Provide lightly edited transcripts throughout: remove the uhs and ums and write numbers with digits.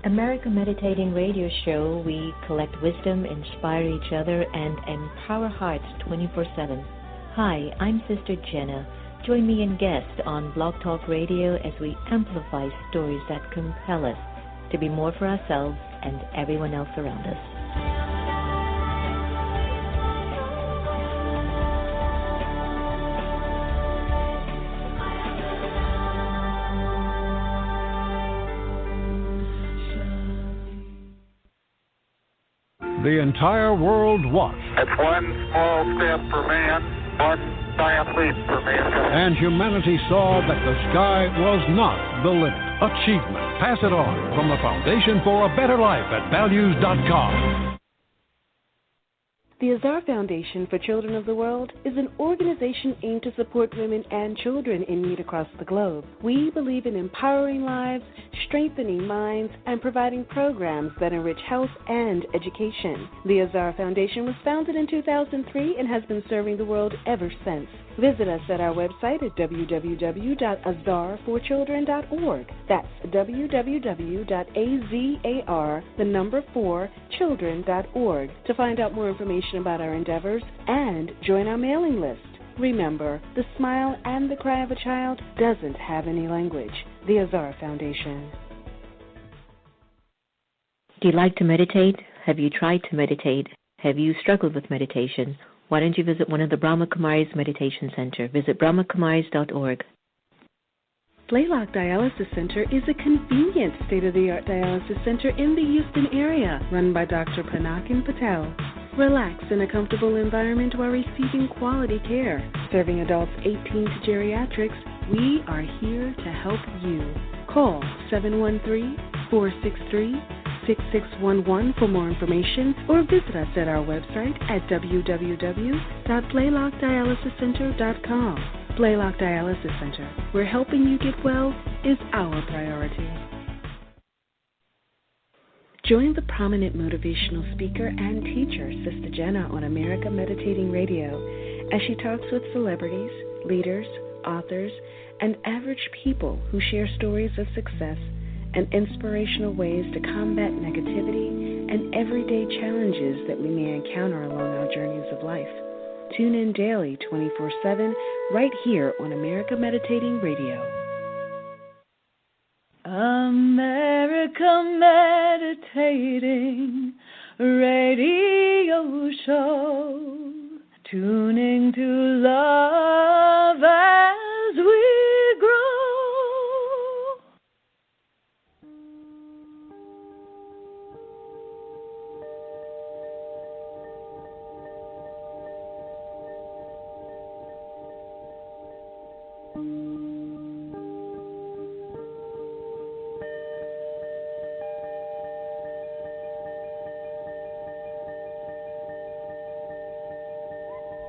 America Meditating Radio Show, we collect wisdom, inspire each other, and empower hearts 24/7. Hi, I'm Sister Jenna. Join me and guest on Blog Talk Radio as we amplify stories that compel us to be more for ourselves and everyone else around us. The entire world watched. It's one small step for man, one giant leap for mankind. And humanity saw that the sky was not the limit. Achievement. Pass it on from the Foundation for a Better Life at values.com. The Azar Foundation for Children of the World is an organization aimed to support women and children in need across the globe. We believe in empowering lives, strengthening minds, and providing programs that enrich health and education. The Azar Foundation was founded in 2003 and has been serving the world ever since. Visit us at our website at www.azar4children.org. That's www.azar4children.org to find out more information about our endeavors and join our mailing list. Remember, the smile and the cry of a child doesn't have any language. The Azar Foundation. Do you like to meditate? Have you tried to meditate? Have you struggled with meditation? Why don't you visit one of the Brahma Kumaris Meditation Center? Visit brahmakumaris.org. Blaylock Dialysis Center is a convenient state-of-the-art dialysis center in the Houston area, run by Dr. Panakin Patel. Relax in a comfortable environment while receiving quality care. Serving adults 18 to geriatrics, we are here to help you. Call 713-463-6611 for more information or visit us at our website at www.blaylockdialysiscenter.com. Blaylock Dialysis Center, where helping you get well is our priority. Join the prominent motivational speaker and teacher, Sister Jenna, on America Meditating Radio as she talks with celebrities, leaders, authors, and average people who share stories of success and inspirational ways to combat negativity and everyday challenges that we may encounter along our journeys of life. Tune in daily, 24/7, right here on America Meditating Radio. America Meditating Radio Show. Tuning to love as we grow.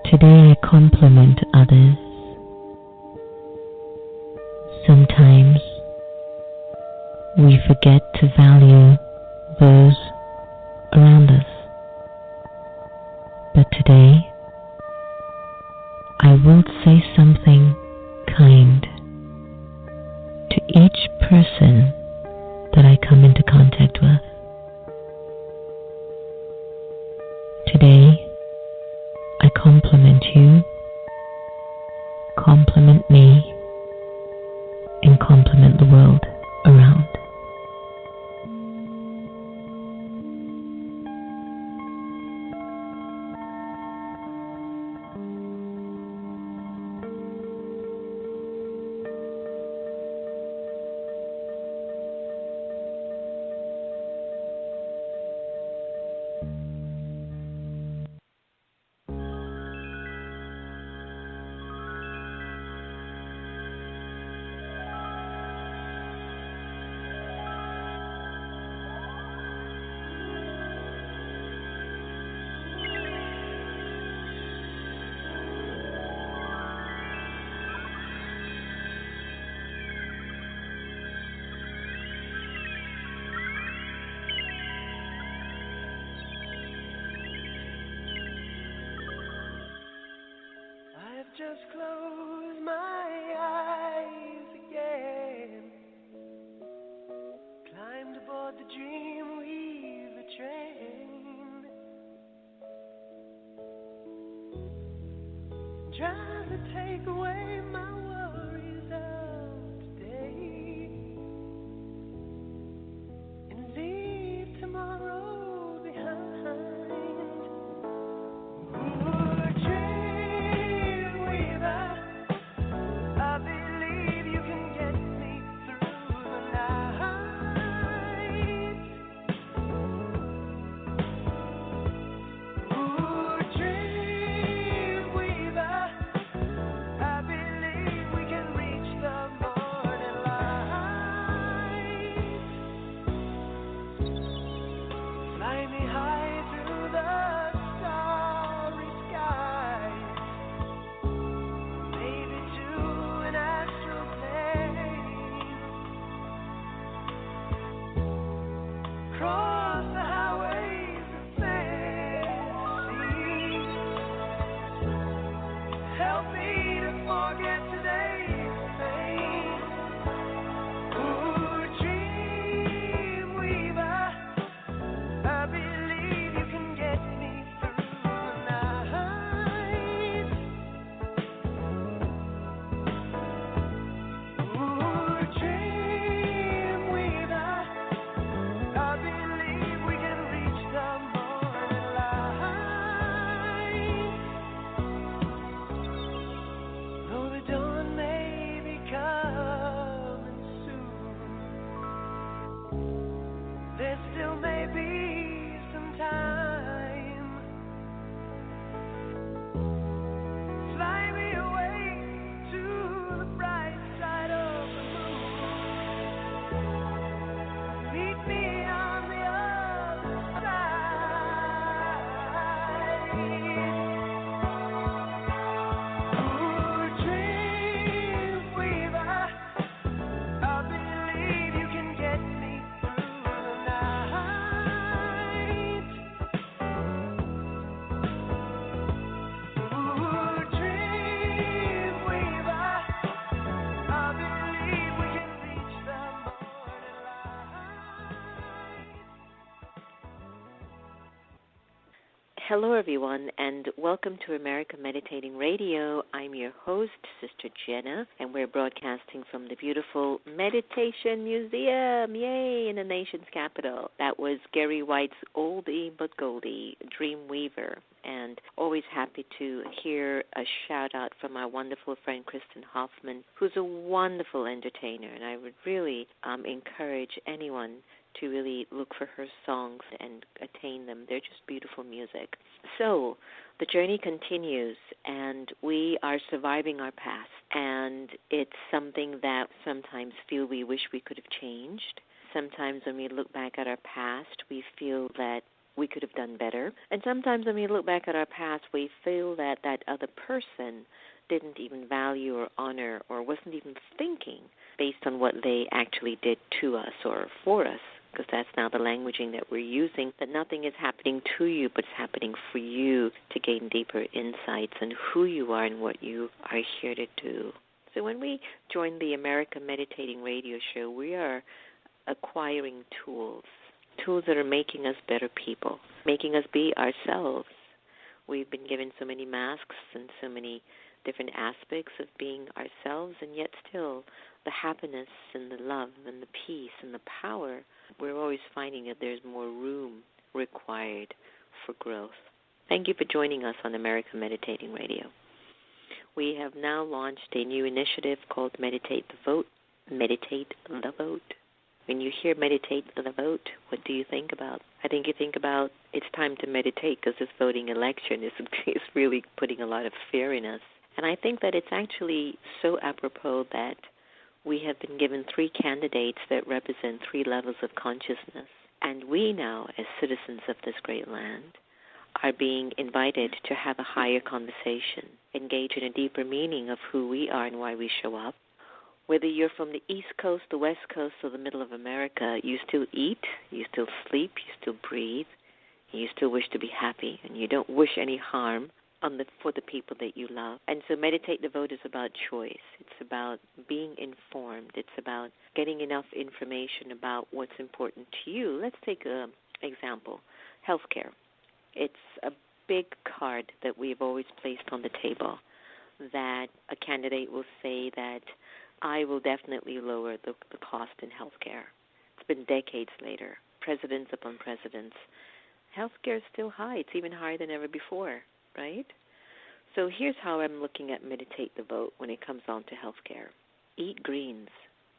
Today I compliment others. Sometimes we forget to value those around us. But today I will say something kind to each person that I come into contact with. Today I compliment you, compliment me, and compliment the world around. Just close my eyes again. Climb bound aboard the Dreamweaver train, trying to take away my worries of today and leave tomorrow behind. Hello, everyone, and welcome to America Meditating Radio. I'm your host, Sister Jenna, and we're broadcasting from the beautiful Meditation Museum, yay, in the nation's capital. That was Gary White's oldie but goldie, Dreamweaver, and always happy to hear a shout-out from my wonderful friend, Claire-Hoffman, who's a wonderful entertainer, and I would really encourage anyone to really look for her songs and attain them. They're just beautiful music. So the journey continues, and we are surviving our past, and it's something that sometimes feel we wish we could have changed. Sometimes when we look back at our past, we feel that we could have done better. And sometimes when we look back at our past, we feel that that other person didn't even value or honor or wasn't even thinking based on what they actually did to us or for us, because that's now the languaging that we're using, that nothing is happening to you, but it's happening for you to gain deeper insights on who you are and what you are here to do. So when we join the America Meditating Radio Show, we are acquiring tools that are making us better people, making us be ourselves. We've been given so many masks and so many different aspects of being ourselves, and yet still the happiness and the love and the peace and the power, we're always finding that there's more room required for growth. Thank you for joining us on America Meditating Radio. We have now launched a new initiative called Meditate the Vote. Meditate the Vote. When you hear Meditate the Vote, what do you think about? I think you think about it's time to meditate, because this voting election is really putting a lot of fear in us. And I think that it's actually so apropos that we have been given 3 candidates that represent 3 levels of consciousness. And we now, as citizens of this great land, are being invited to have a higher conversation, engage in a deeper meaning of who we are and why we show up. Whether you're from the East Coast, the West Coast, or the middle of America, you still eat, you still sleep, you still breathe, and you still wish to be happy, and you don't wish any harm for the people that you love. And so Meditate the Vote is about choice. It's about being informed. It's about getting enough information about what's important to you. Let's take an example, healthcare. It's a big card that we've always placed on the table, that a candidate will say that I will definitely lower the cost in healthcare. It's been decades later, presidents upon presidents. Healthcare is still high. It's even higher than ever before, right? So here's how I'm looking at Meditate the Vote when it comes on to healthcare. Eat greens,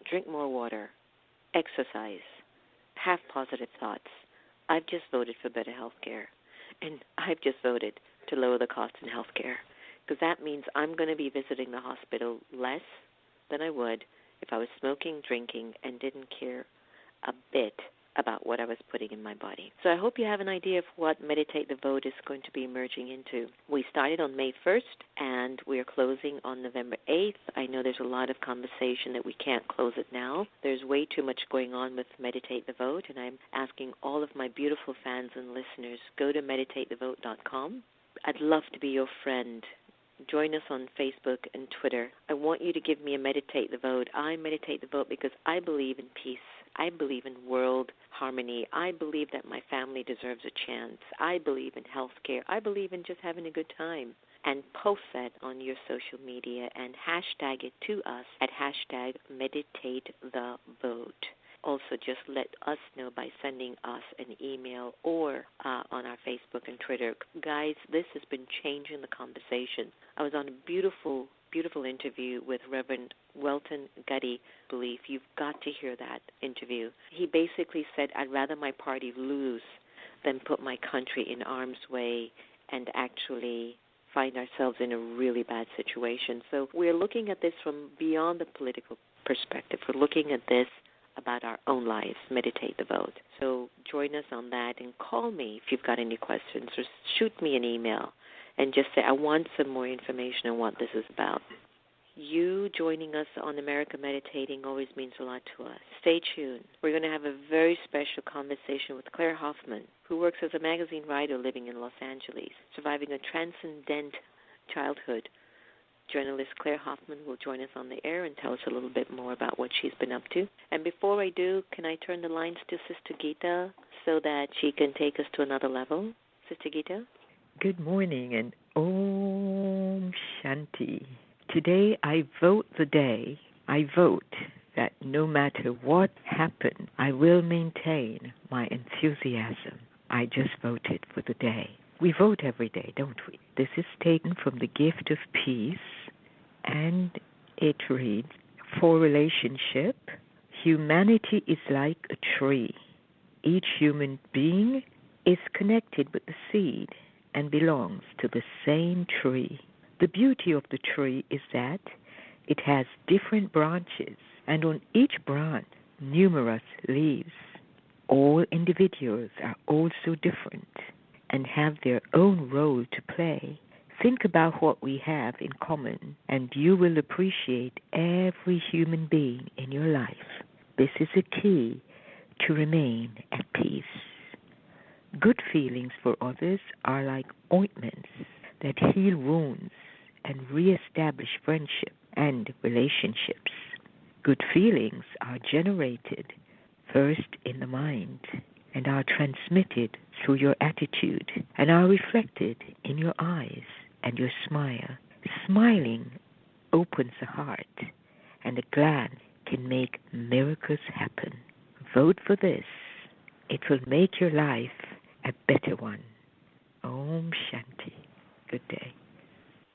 drink more water, exercise, have positive thoughts. I've just voted for better healthcare, and I've just voted to lower the cost in healthcare, because that means I'm going to be visiting the hospital less than I would if I was smoking, drinking, and didn't care a bit about what I was putting in my body. So I hope you have an idea of what Meditate the Vote is going to be emerging into. We started on May 1st, and we are closing on November 8th. I know there's a lot of conversation that we can't close it now. There's way too much going on with Meditate the Vote, and I'm asking all of my beautiful fans and listeners, go to meditatethevote.com. I'd love to be your friend. Join us on Facebook and Twitter. I want you to give me a Meditate the Vote. I meditate the vote because I believe in peace. I believe in world harmony. I believe that my family deserves a chance. I believe in health care. I believe in just having a good time. And post that on your social media and hashtag it to us at hashtag #MeditateTheVote. Also, just let us know by sending us an email or on our Facebook and Twitter. Guys, this has been changing the conversation. I was on a beautiful interview with Reverend Welton Gutty. Believe you've got to hear that interview. He basically said, I'd rather my party lose than put my country in harm's way and actually find ourselves in a really bad situation. So we're looking at this from beyond the political perspective. We're looking at this about our own lives. Meditate the Vote. So join us on that and call me if you've got any questions, or shoot me an email and just say, I want some more information on what this is about. You joining us on America Meditating always means a lot to us. Stay tuned. We're going to have a very special conversation with Claire-Hoffman, who works as a magazine writer living in Los Angeles, surviving a transcendent childhood. Journalist Claire-Hoffman will join us on the air and tell us a little bit more about what she's been up to. And before I do, can I turn the lines to Sister Gita so that she can take us to another level? Sister Gita? Good morning and Om Shanti. Today I vote the day. I vote that no matter what happens, I will maintain my enthusiasm. I just voted for the day. We vote every day, don't we? This is taken from the Gift of Peace, and it reads, for relationship, humanity is like a tree. Each human being is connected with the seed and belongs to the same tree. The beauty of the tree is that it has different branches, and on each branch, numerous leaves. All individuals are also different and have their own role to play. Think about what we have in common, and you will appreciate every human being in your life. This is a key to remain at peace. Good feelings for others are like ointments that heal wounds and reestablish friendship and relationships. Good feelings are generated first in the mind and are transmitted through your attitude and are reflected in your eyes and your smile. Smiling opens the heart, and a glance can make miracles happen. Vote for this. It will make your life a better one. Om Shanti. Good day.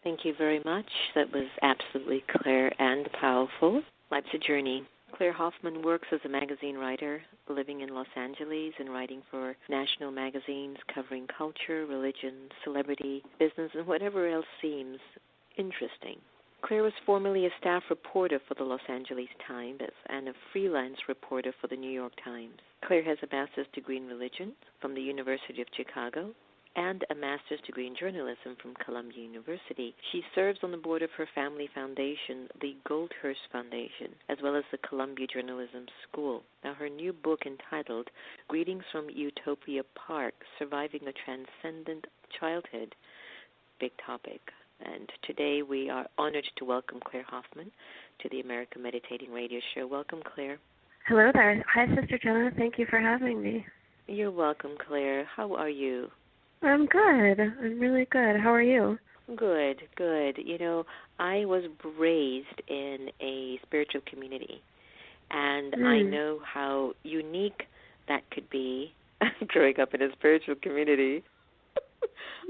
Thank you very much. That was absolutely clear and powerful. Life's a journey. Claire Hoffman works as a magazine writer living in Los Angeles and writing for national magazines covering culture, religion, celebrity, business, and whatever else seems interesting. Claire was formerly a staff reporter for the Los Angeles Times and a freelance reporter for the New York Times. Claire has a master's degree in religion from the University of Chicago and a master's degree in journalism from Columbia University. She serves on the board of her family foundation, the Goldhurst Foundation, as well as the Columbia Journalism School. Now, her new book entitled Greetings-from-Utopia-Park, Surviving a Transcendent Childhood, big topic. And today we are honored to welcome Claire Hoffman to the American Meditating Radio Show. Welcome, Claire. Hello there. Hi, Sister Jenna. Thank you for having me. You're welcome, Claire. How are you? I'm good. I'm really good. How are you? Good, good. You know, I was raised in a spiritual community, and I know how unique that could be growing up in a spiritual community.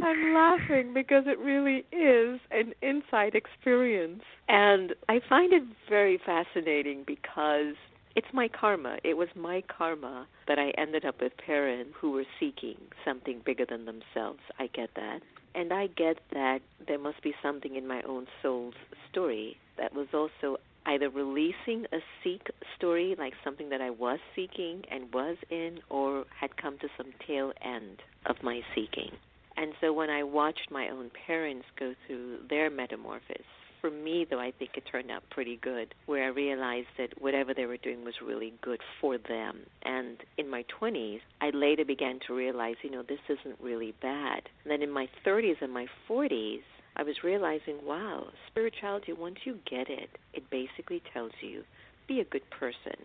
I'm laughing because it really is an inside experience. And I find it very fascinating because it's my karma. It was my karma that I ended up with parents who were seeking something bigger than themselves. I get that. And I get that there must be something in my own soul's story that was also either releasing a seek story, like something that I was seeking and was in, or had come to some tail end of my seeking. And so when I watched my own parents go through their metamorphosis, for me, though, I think it turned out pretty good, where I realized that whatever they were doing was really good for them. And in my 20s, I later began to realize, this isn't really bad. And then in my 30s and my 40s, I was realizing, wow, spirituality, once you get it, it basically tells you, be a good person.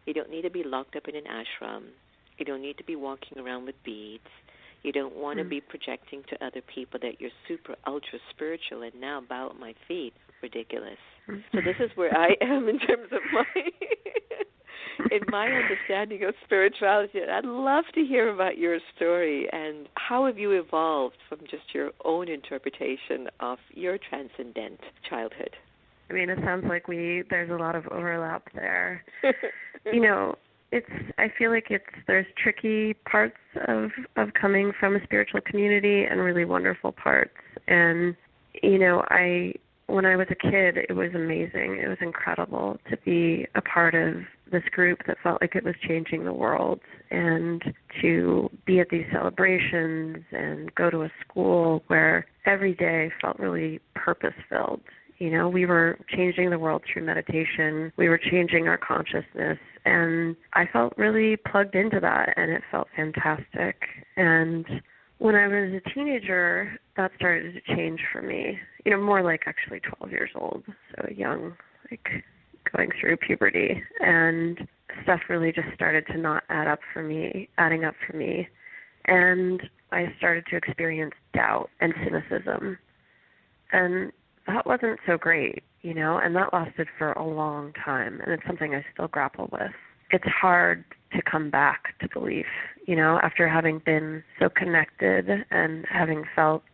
You don't need to be locked up in an ashram. You don't need to be walking around with beads. You don't want to be projecting to other people that you're super, ultra spiritual and now bow at my feet. Ridiculous. So this is where I am in terms of my understanding of spirituality. I'd love to hear about your story and how have you evolved from just your own interpretation of your transcendent childhood. I mean, it sounds like there's a lot of overlap there. I feel like there's tricky parts of coming from a spiritual community and really wonderful parts. And, when I was a kid, it was amazing. It was incredible to be a part of this group that felt like it was changing the world and to be at these celebrations and go to a school where every day felt really purpose-filled. We were changing the world through meditation. We were changing our consciousness. And I felt really plugged into that, and it felt fantastic. And when I was a teenager, that started to change for me. More like actually 12 years old, so young, like going through puberty. And stuff really just started to not adding up for me. And I started to experience doubt and cynicism. And that wasn't so great, and that lasted for a long time, and it's something I still grapple with. It's hard to come back to belief, after having been so connected and having felt,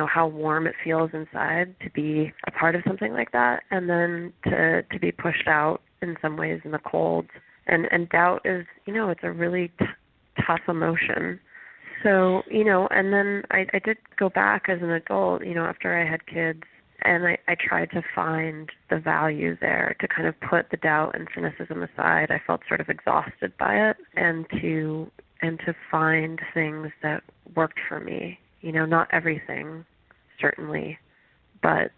how warm it feels inside to be a part of something like that, and then to be pushed out in some ways in the cold. And doubt is, it's a really tough emotion. So, and then I did go back as an adult, after I had kids, and I tried to find the value there, to kind of put the doubt and cynicism aside. I felt sort of exhausted by it, and to find things that worked for me. Not everything, certainly, but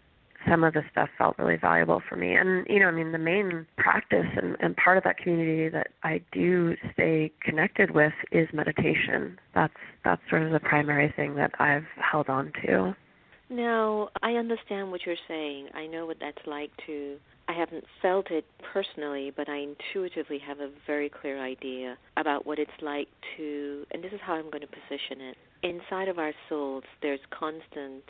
some of the stuff felt really valuable for me. And, the main practice and part of that community that I do stay connected with is meditation. That's sort of the primary thing that I've held on to. Now, I understand what you're saying. I know what that's like I haven't felt it personally, but I intuitively have a very clear idea about what it's like and this is how I'm going to position it. Inside of our souls, there's constant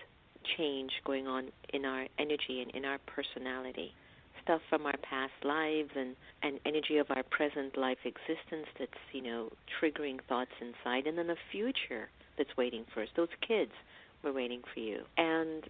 change going on in our energy and in our personality. Stuff from our past lives and energy of our present life existence that's, triggering thoughts inside, and then a future that's waiting for us. Those kids were waiting for you. And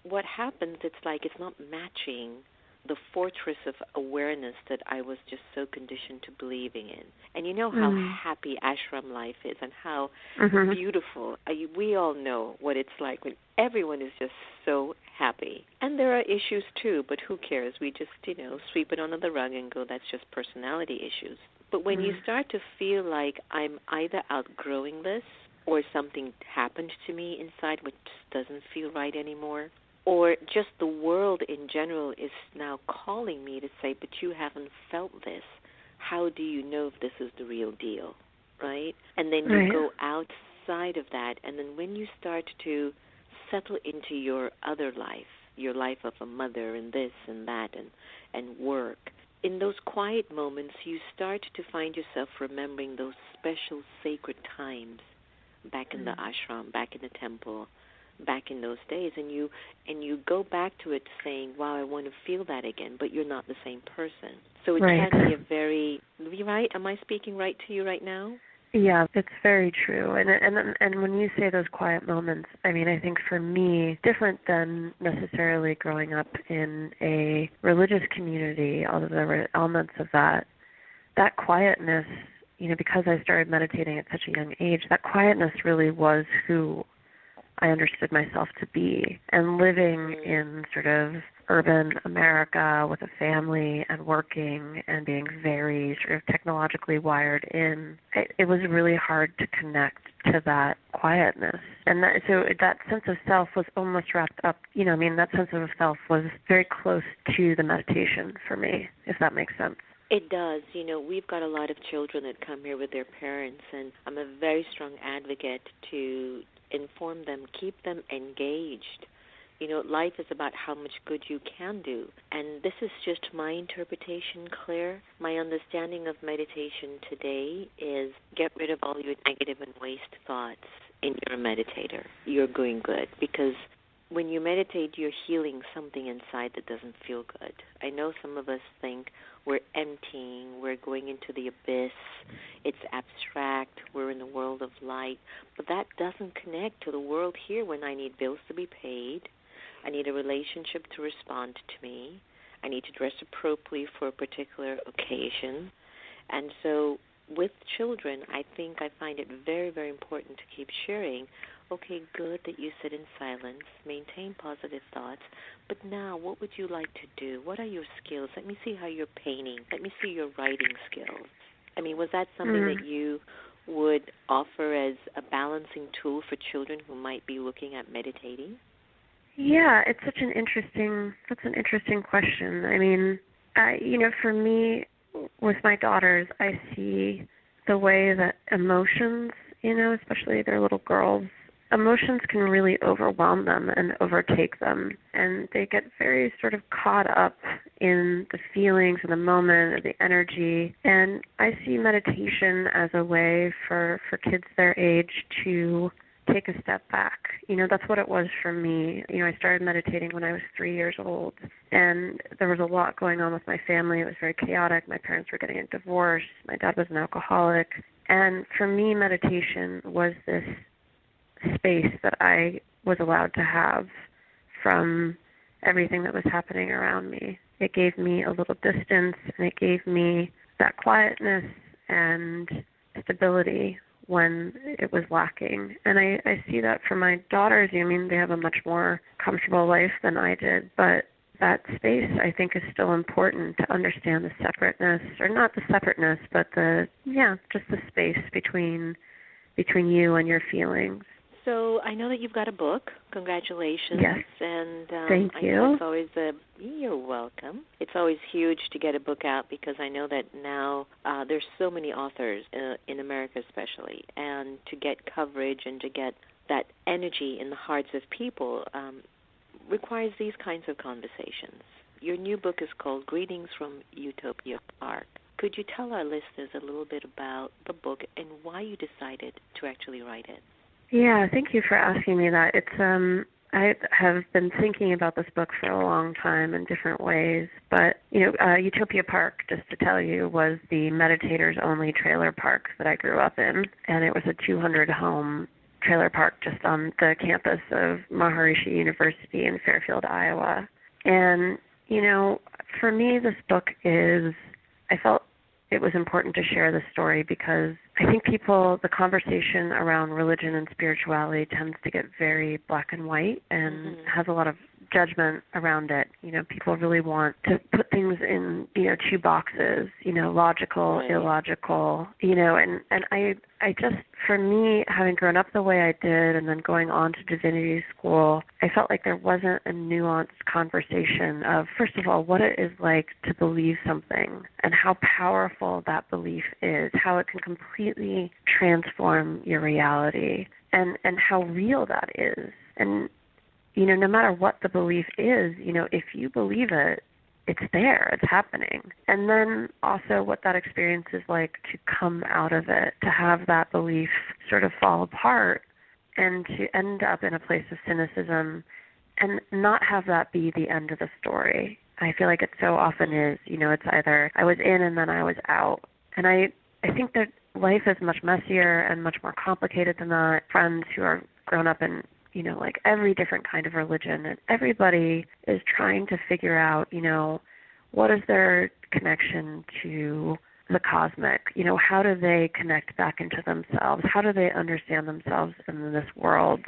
what happens, it's like it's not matching the fortress of awareness that I was just so conditioned to believing in. And how happy ashram life is and how beautiful. We all know what it's like when everyone is just so happy. And there are issues too, but who cares? We just, sweep it under the rug and go, that's just personality issues. But when you start to feel like I'm either outgrowing this or something happened to me inside which doesn't feel right anymore, or just the world in general is now calling me to say, but you haven't felt this. How do you know if this is the real deal, right? And then you go outside of that, and then when you start to settle into your other life, your life of a mother and this and that and work, in those quiet moments, you start to find yourself remembering those special sacred times back in the ashram, back in the temple, back in those days, and you go back to it saying, wow, I want to feel that again, but you're not the same person. So it can be a very, right? Am I speaking right to you right now? Yeah, it's very true. And when you say those quiet moments, I mean, I think for me, different than necessarily growing up in a religious community, although there were elements of that quietness, because I started meditating at such a young age, that quietness really was who I understood myself to be. And living in sort of urban America with a family and working and being very sort of technologically wired in, it was really hard to connect to that quietness. And so that sense of self was almost wrapped up, that sense of self was very close to the meditation for me, if that makes sense. It does. We've got a lot of children that come here with their parents, and I'm a very strong advocate to inform them, keep them engaged. Life is about how much good you can do. And this is just my interpretation, Claire. My understanding of meditation today is get rid of all your negative and waste thoughts, and you're a meditator. You're going good, because when you meditate, you're healing something inside that doesn't feel good. I know some of us think we're emptying, we're going into the abyss, it's abstract, we're in the world of light, but that doesn't connect to the world here when I need bills to be paid, I need a relationship to respond to me, I need to dress appropriately for a particular occasion. And so with children, I think I find it very, very important to keep sharing, okay, good that you sit in silence, maintain positive thoughts, but now what would you like to do? What are your skills? Let me see how you're painting. Let me see your writing skills. I mean, was that something that you would offer as a balancing tool for children who might be looking at meditating? Yeah, it's that's an interesting question. I mean, for me, with my daughters, I see the way that emotions, especially they're little girls, emotions can really overwhelm them and overtake them, and they get very sort of caught up in the feelings and the moment and the energy. And I see meditation as a way for kids their age to take a step back. That's what it was for me. I started meditating when I was 3 years old, and there was a lot going on with my family. It was very chaotic. My parents were getting a divorce. My dad was an alcoholic. And for me, meditation was this space that I was allowed to have from everything that was happening around me. It gave me a little distance, and it gave me that quietness and stability when it was lacking. And I see that for my daughters. They have a much more comfortable life than I did, but that space, I think, is still important to understand the separateness, or not the separateness, but just the space between you and your feelings. So I know that you've got a book. Congratulations. Yes. And thank you. I know it's always you're welcome. It's always huge to get a book out, because I know that now there's so many authors in America especially, and to get coverage and to get that energy in the hearts of people requires these kinds of conversations. Your new book is called Greetings-from-utopia-park. Could you tell our listeners a little bit about the book and why you decided to actually write it? Yeah, thank you for asking me that. It's I have been thinking about this book for a long time in different ways, but Utopia Park, just to tell you, was the meditators only trailer park that I grew up in, and it was a 200-home trailer park just on the campus of Maharishi University in Fairfield, Iowa. And for me, this book I felt it was important to share this story because I think the conversation around religion and spirituality tends to get very black and white and has a lot of judgment around it. People really want to put things in, two boxes, logical, illogical, and I just, for me, having grown up the way I did and then going on to divinity school, I felt like there wasn't a nuanced conversation of, first of all, what it is like to believe something and how powerful that belief is, how it can completely transform your reality, and how real that is. And no matter what the belief is, if you believe it, it's there, it's happening. And then also what that experience is like to come out of it, to have that belief sort of fall apart and to end up in a place of cynicism and not have that be the end of the story. I feel like it so often is, it's either I was in and then I was out. And I think that life is much messier and much more complicated than that. Friends who are grown up in, like every different kind of religion, and everybody is trying to figure out, what is their connection to the cosmic? How do they connect back into themselves? How do they understand themselves in this world?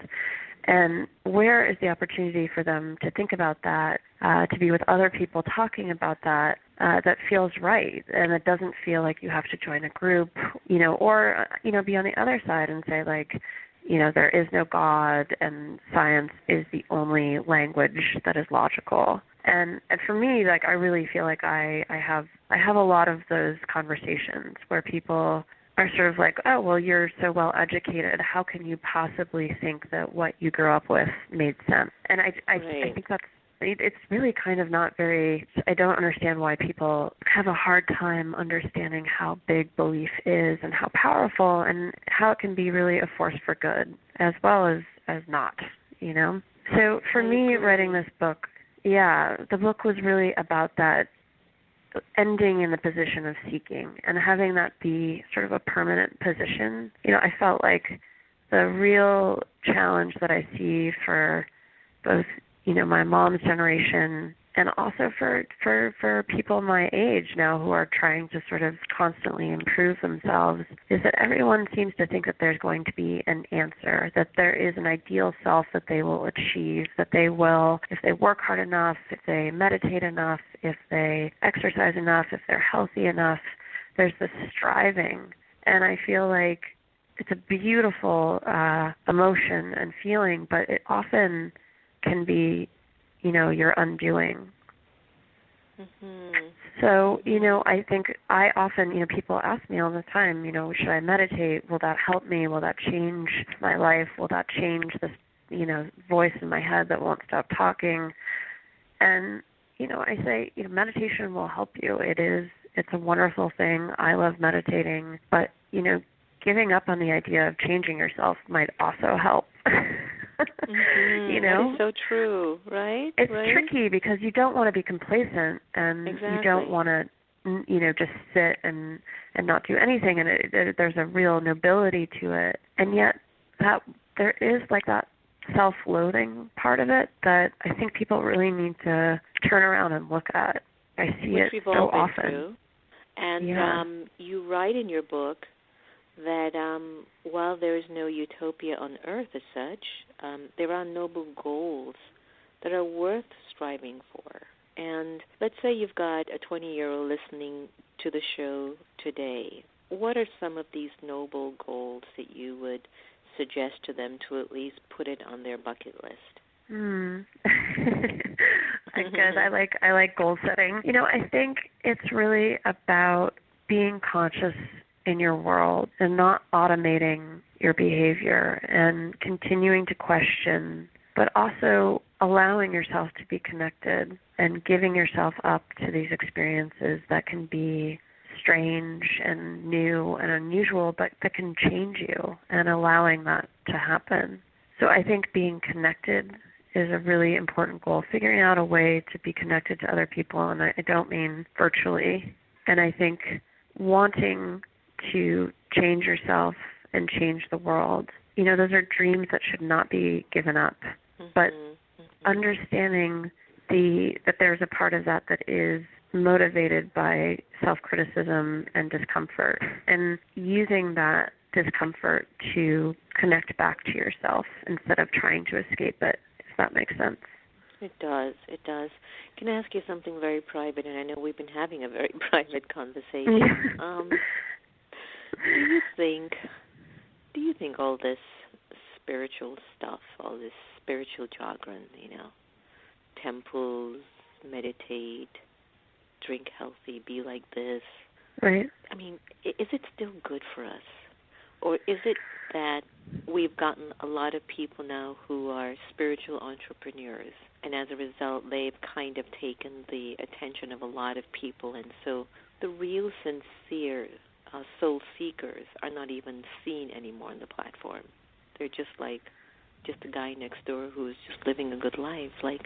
And where is the opportunity for them to think about that, to be with other people talking about that, that feels right, and it doesn't feel like you have to join a group, or, be on the other side and say, like, there is no God and science is the only language that is logical. And for me, like, I really feel like I have a lot of those conversations where people are sort of like, oh, well, you're so well educated. How can you possibly think that what you grew up with made sense? And I think it's really kind of not very, I don't understand why people have a hard time understanding how big belief is and how powerful and how it can be really a force for good as well as not, So for me, writing this book, the book was really about that ending in the position of seeking and having that be sort of a permanent position. I felt like the real challenge that I see for both, my mom's generation and also for people my age now who are trying to sort of constantly improve themselves is that everyone seems to think that there's going to be an answer, that there is an ideal self that they will achieve, that they will, if they work hard enough, if they meditate enough, if they exercise enough, if they're healthy enough, there's this striving. And I feel like it's a beautiful emotion and feeling, but it often can be, your undoing. Mm-hmm. So, I think I often, people ask me all the time, should I meditate? Will that help me? Will that change my life? Will that change this, voice in my head that won't stop talking? And, I say, meditation will help you. It's a wonderful thing. I love meditating, but, giving up on the idea of changing yourself might also help. Mm-hmm. That is so true, right? It's tricky because you don't want to be complacent and you don't want to, just sit and not do anything. And there's a real nobility to it. And yet that there is like that self-loathing part of it that I think people really need to turn around and look at. I see Which it so often. And you write in your book that while there is no utopia on earth as such, there are noble goals that are worth striving for. And let's say you've got a 20-year-old listening to the show today. What are some of these noble goals that you would suggest to them to at least put it on their bucket list? Good. I like goal setting. I think it's really about being conscious in your world and not automating your behavior and continuing to question, but also allowing yourself to be connected and giving yourself up to these experiences that can be strange and new and unusual, but that can change you, and allowing that to happen. So I think being connected is a really important goal, figuring out a way to be connected to other people, and I don't mean virtually. And I think wanting to change yourself and change the world, those are dreams that should not be given up. But understanding that there's a part of that is motivated by self-criticism and discomfort, and using that discomfort to connect back to yourself instead of trying to escape it, if that makes sense. It does. Can I ask you something very private? And I know we've been having a very private conversation. Do you think all this spiritual stuff, all this spiritual jargon, temples, meditate, drink healthy, be like this, right? I mean, is it still good for us? Or is it that we've gotten a lot of people now who are spiritual entrepreneurs, and as a result, they've kind of taken the attention of a lot of people, and so the real sincere soul seekers are not even seen anymore on the platform. They're just like a guy next door who's just living a good life. Like,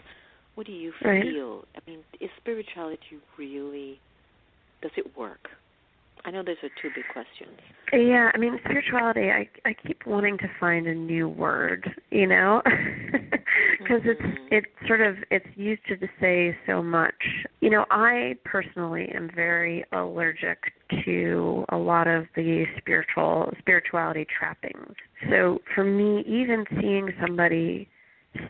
what do you feel? I mean, is spirituality really, does it work? I know those are two big questions. Yeah, I mean, spirituality, I keep wanting to find a new word, you know, because it's used to say so much. You know, I personally am very allergic to a lot of the spirituality trappings. So for me, even seeing somebody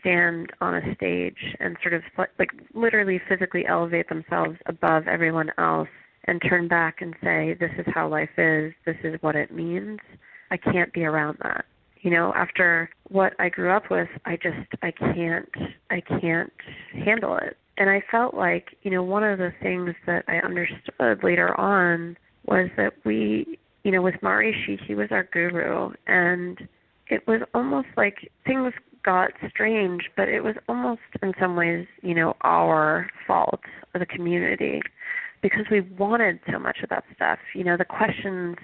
stand on a stage and sort of like literally physically elevate themselves above everyone else and turn back and say, this is how life is, this is what it means, I can't be around that. You know, after what I grew up with, I can't handle it. And I felt like, you know, one of the things that I understood later on was that we, you know, with Maharishi, he was our guru, and it was almost like things got strange, but it was almost in some ways, you know, our fault, of the community, because we wanted so much of that stuff. You know, the questions,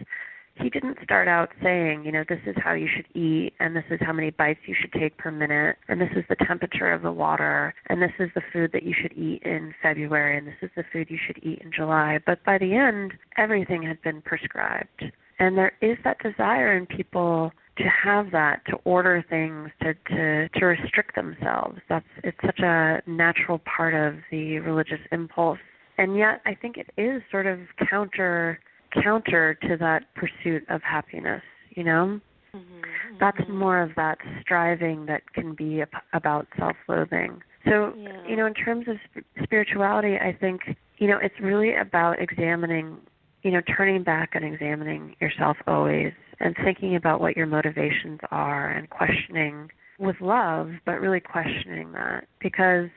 he didn't start out saying, you know, this is how you should eat, and this is how many bites you should take per minute, and this is the temperature of the water, and this is the food that you should eat in February, and this is the food you should eat in July. But by the end, everything had been prescribed. And there is that desire in people to have that, to order things, to restrict themselves. It's such a natural part of the religious impulse. And yet I think it is sort of counter to that pursuit of happiness, you know? Mm-hmm. That's more of that striving that can be about self-loathing. So, you know, in terms of spirituality, I think, you know, it's really about examining, you know, turning back and examining yourself always and thinking about what your motivations are and questioning with love, but really questioning that. Because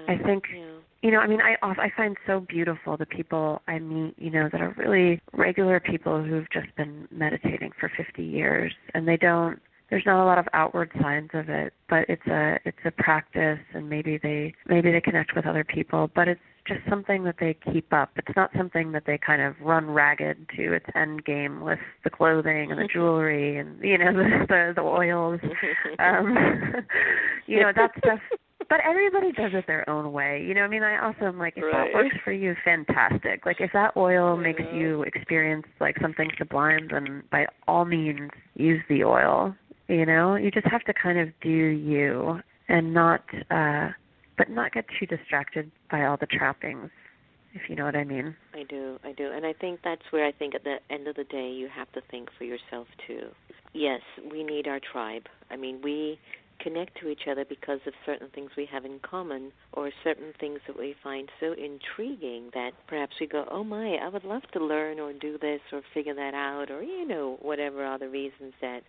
I think, you know, I mean, I find so beautiful the people I meet, you know, that are really regular people who've just been meditating for 50 years, and there's not a lot of outward signs of it, but it's a practice, and maybe they connect with other people, but it's just something that they keep up. It's not something that they kind of run ragged to its end game with the clothing and the jewelry and, you know, the oils, you know, that stuff. But everybody does it their own way. You know, I mean, I also am like, if that works for you, fantastic. Like, if that oil makes you experience, like, something sublime, then by all means, use the oil. You know, you just have to kind of do you and not get too distracted by all the trappings, if you know what I mean. I do. And I think that's where I think at the end of the day you have to think for yourself, too. Yes, we need our tribe. I mean, we connect to each other because of certain things we have in common or certain things that we find so intriguing that perhaps we go, oh, my, I would love to learn or do this or figure that out or, you know, whatever other reasons that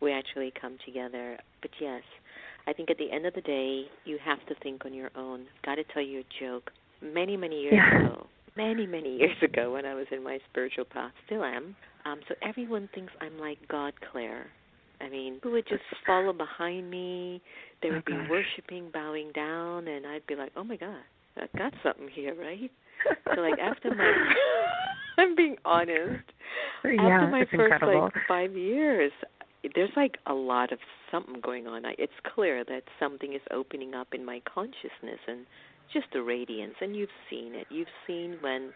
we actually come together. But, yes, I think at the end of the day, you have to think on your own. Got to tell you a joke. Many, many years ago, when I was in my spiritual path, still am. So everyone thinks I'm like God, Claire. I mean, who would just follow behind me? They would be worshiping, bowing down, and I'd be like, oh, my God, I've got something here, right? So, like, after my I'm being honest. After my first, like, 5 years, there's, like, a lot of something going on. It's clear that something is opening up in my consciousness and just the radiance. And you've seen it. You've seen when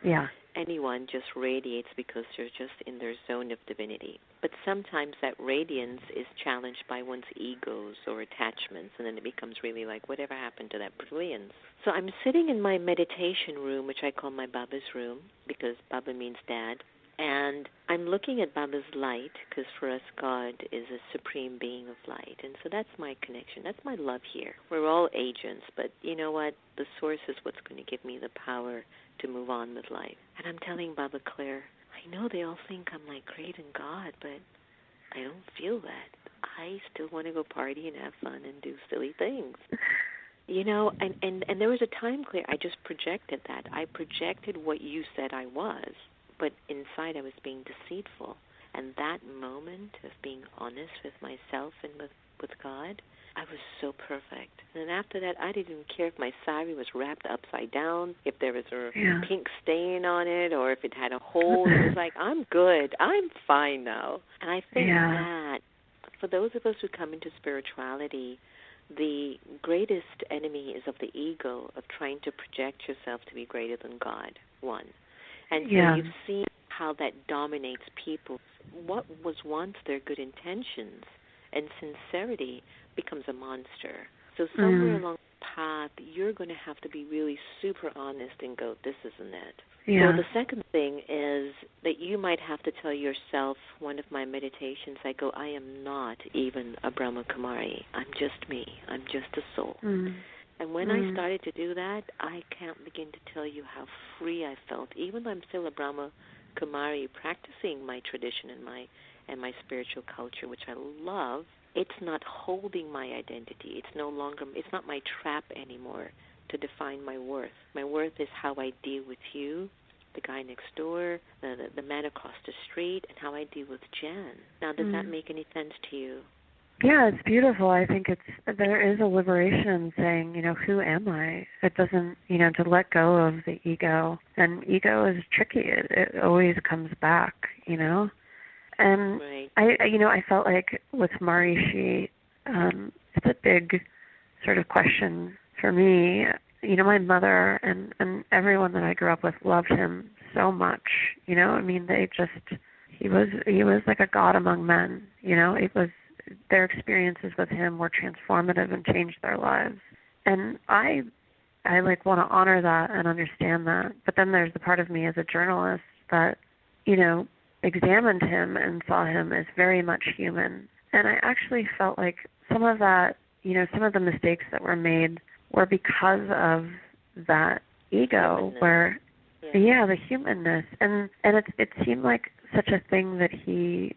anyone just radiates because they're just in their zone of divinity. But sometimes that radiance is challenged by one's egos or attachments, and then it becomes really like, whatever happened to that brilliance? So I'm sitting in my meditation room, which I call my Baba's room, because Baba means dad. And I'm looking at Baba's light, because for us, God is a supreme being of light. And so that's my connection. That's my love here. We're all agents, but you know what? The source is what's going to give me the power to move on with life. And I'm telling Baba, Claire, I know they all think I'm like great in God, but I don't feel that. I still want to go party and have fun and do silly things. You know, and there was a time, Claire, I just projected that. I projected what you said I was. But inside I was being deceitful. And that moment of being honest with myself and with God, I was so perfect. And after that, I didn't care if my sari was wrapped upside down, if there was a pink stain on it, or if it had a hole. It was like, I'm good. I'm fine now. And I think that for those of us who come into spirituality, the greatest enemy is of the ego, of trying to project yourself to be greater than God, one. And so you've seen how that dominates people. What was once their good intentions and sincerity becomes a monster. So somewhere along the path, you're going to have to be really super honest and go, this isn't it. So the second thing is that you might have to tell yourself, one of my meditations, I go, I am not even a Brahma Kumari. I'm just me. I'm just a soul. And when I started to do that, I can't begin to tell you how free I felt. Even though I'm still a Brahma Kumari practicing my tradition and my spiritual culture, which I love, it's not holding my identity. It's not my trap anymore to define my worth. My worth is how I deal with you, the guy next door, the man across the street, and how I deal with Jen. Now, does that make any sense to you? Yeah, it's beautiful. I think there is a liberation in saying, who am I? It doesn't, to let go of the ego. And ego is tricky. It always comes back, And I felt like with Maharishi, it's a big sort of question for me. My mother and everyone that I grew up with loved him so much. He was like a god among men. It was, their experiences with him were transformative and changed their lives. And I want to honor that and understand that. But then there's the part of me as a journalist that, examined him and saw him as very much human. And I actually felt like some of that, some of the mistakes that were made were because of that ego, where, the humanness. And it seemed like such a thing that he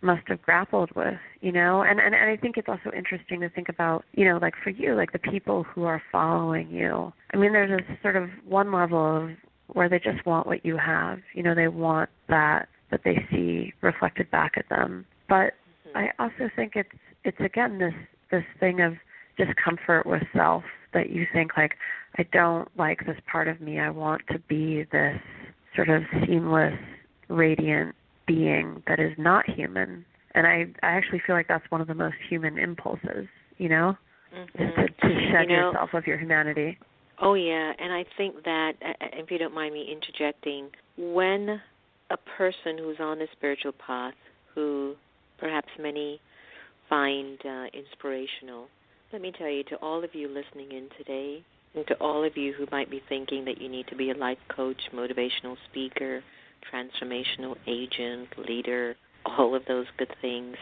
must have grappled with, and I think it's also interesting to think about, like for you, like the people who are following you. I mean, there's a sort of one level of where they just want what you have, they want that they see reflected back at them. But I also think it's again this thing of discomfort with self, that you think like, I don't like this part of me. I want to be this sort of seamless, radiant being that is not human. And I actually feel like that's one of the most human impulses, is to shed yourself of your humanity. Oh, yeah, and I think that, if you don't mind me interjecting, when a person who's on a spiritual path, who perhaps many find inspirational, let me tell you, to all of you listening in today, and to all of you who might be thinking that you need to be a life coach, motivational speaker, transformational agent, leader, all of those good things,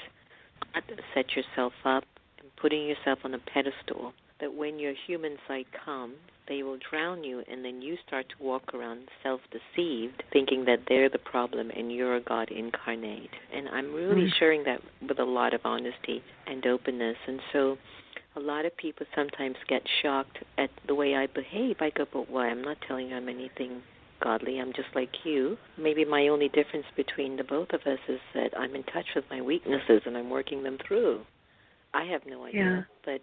not to set yourself up and putting yourself on a pedestal, that when your human side comes, they will drown you, and then you start to walk around self-deceived, thinking that they're the problem and you're a God incarnate. And I'm really sharing that with a lot of honesty and openness. And so a lot of people sometimes get shocked at the way I behave. I go, but why? I'm not telling you I'm anything godly. I'm just like you. Maybe my only difference between the both of us is that I'm in touch with my weaknesses and I'm working them through. I have no idea, but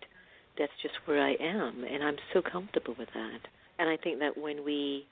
that's just where I am, and I'm so comfortable with that. And I think that when we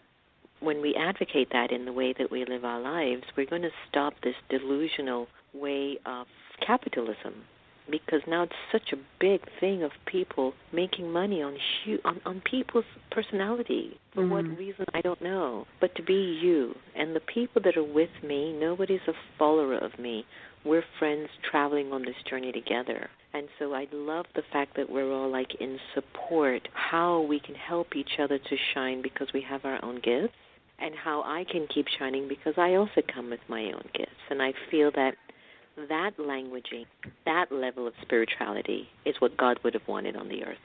advocate that in the way that we live our lives, we're going to stop this delusional way of capitalism, because now it's such a big thing of people making money on people's personality. For what reason, I don't know. But to be you, and the people that are with me, nobody's a follower of me. We're friends traveling on this journey together. And so I love the fact that we're all like in support, how we can help each other to shine because we have our own gifts, and how I can keep shining because I also come with my own gifts. And I feel that languaging, that level of spirituality is what God would have wanted on the earth.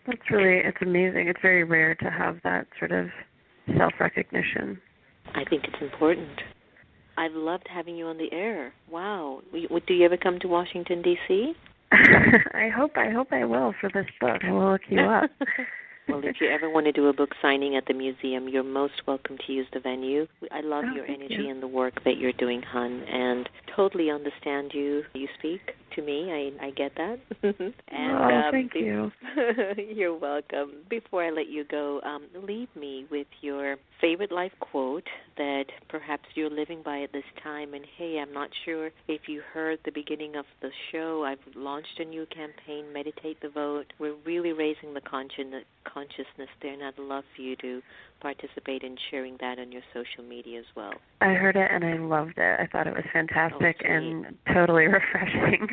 It's amazing. It's very rare to have that sort of self-recognition. I think it's important. I've loved having you on the air. Wow. Do you ever come to Washington, D.C.? I hope I will for this book. I will look you up. Well, if you ever want to do a book signing at the museum, you're most welcome to use the venue. I love your energy and the work that you're doing, hon, and totally understand you. You speak to me. I get that. And thank you. You're welcome. Before I let you go, leave me with your favorite life quote that perhaps you're living by at this time. And, hey, I'm not sure if you heard the beginning of the show. I've launched a new campaign, Meditate the Vote. We're really raising the consciousness there, and I'd love for you to participate in sharing that on your social media as well. I heard it, and I loved it. I thought it was fantastic and totally refreshing.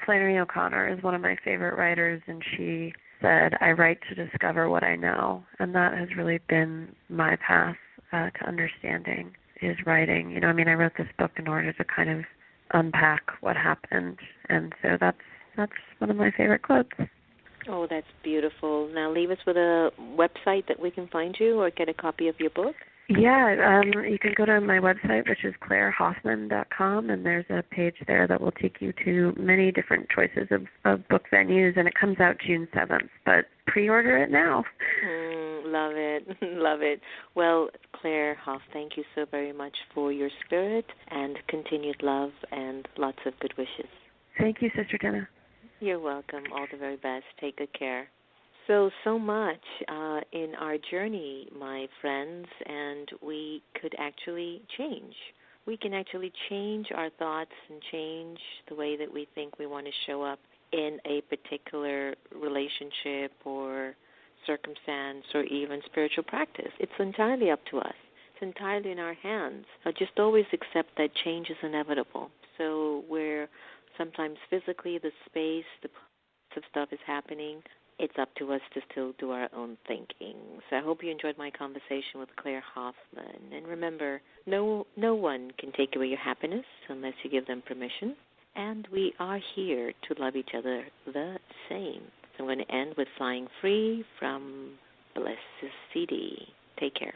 Flannery O'Connor is one of my favorite writers, and she said, I write to discover what I know, and that has really been my path to understanding is writing. I wrote this book in order to kind of unpack what happened, and so that's one of my favorite quotes. Oh, that's beautiful. Now leave us with a website that we can find you or get a copy of your book. Yeah, you can go to my website, which is claire-hoffman.com, and there's a page there that will take you to many different choices of book venues, and it comes out June 7th, but pre-order it now. Love it. Love it. Well, Claire Hoff, thank you so very much for your spirit and continued love and lots of good wishes. Thank you, Sister Jenna. You're welcome. All the very best. Take good care. So much in our journey, my friends, and we could actually change. We can actually change our thoughts and change the way that we think we want to show up in a particular relationship or circumstance or even spiritual practice. It's entirely up to us. It's entirely in our hands. Just always accept that change is inevitable. So where sometimes physically the space, the of stuff is happening, it's up to us to still do our own thinking. So I hope you enjoyed my conversation with Claire Hoffman. And remember, no one can take away your happiness unless you give them permission. And we are here to love each other the same. So I'm going to end with Flying Free from Blessed CD. Take care.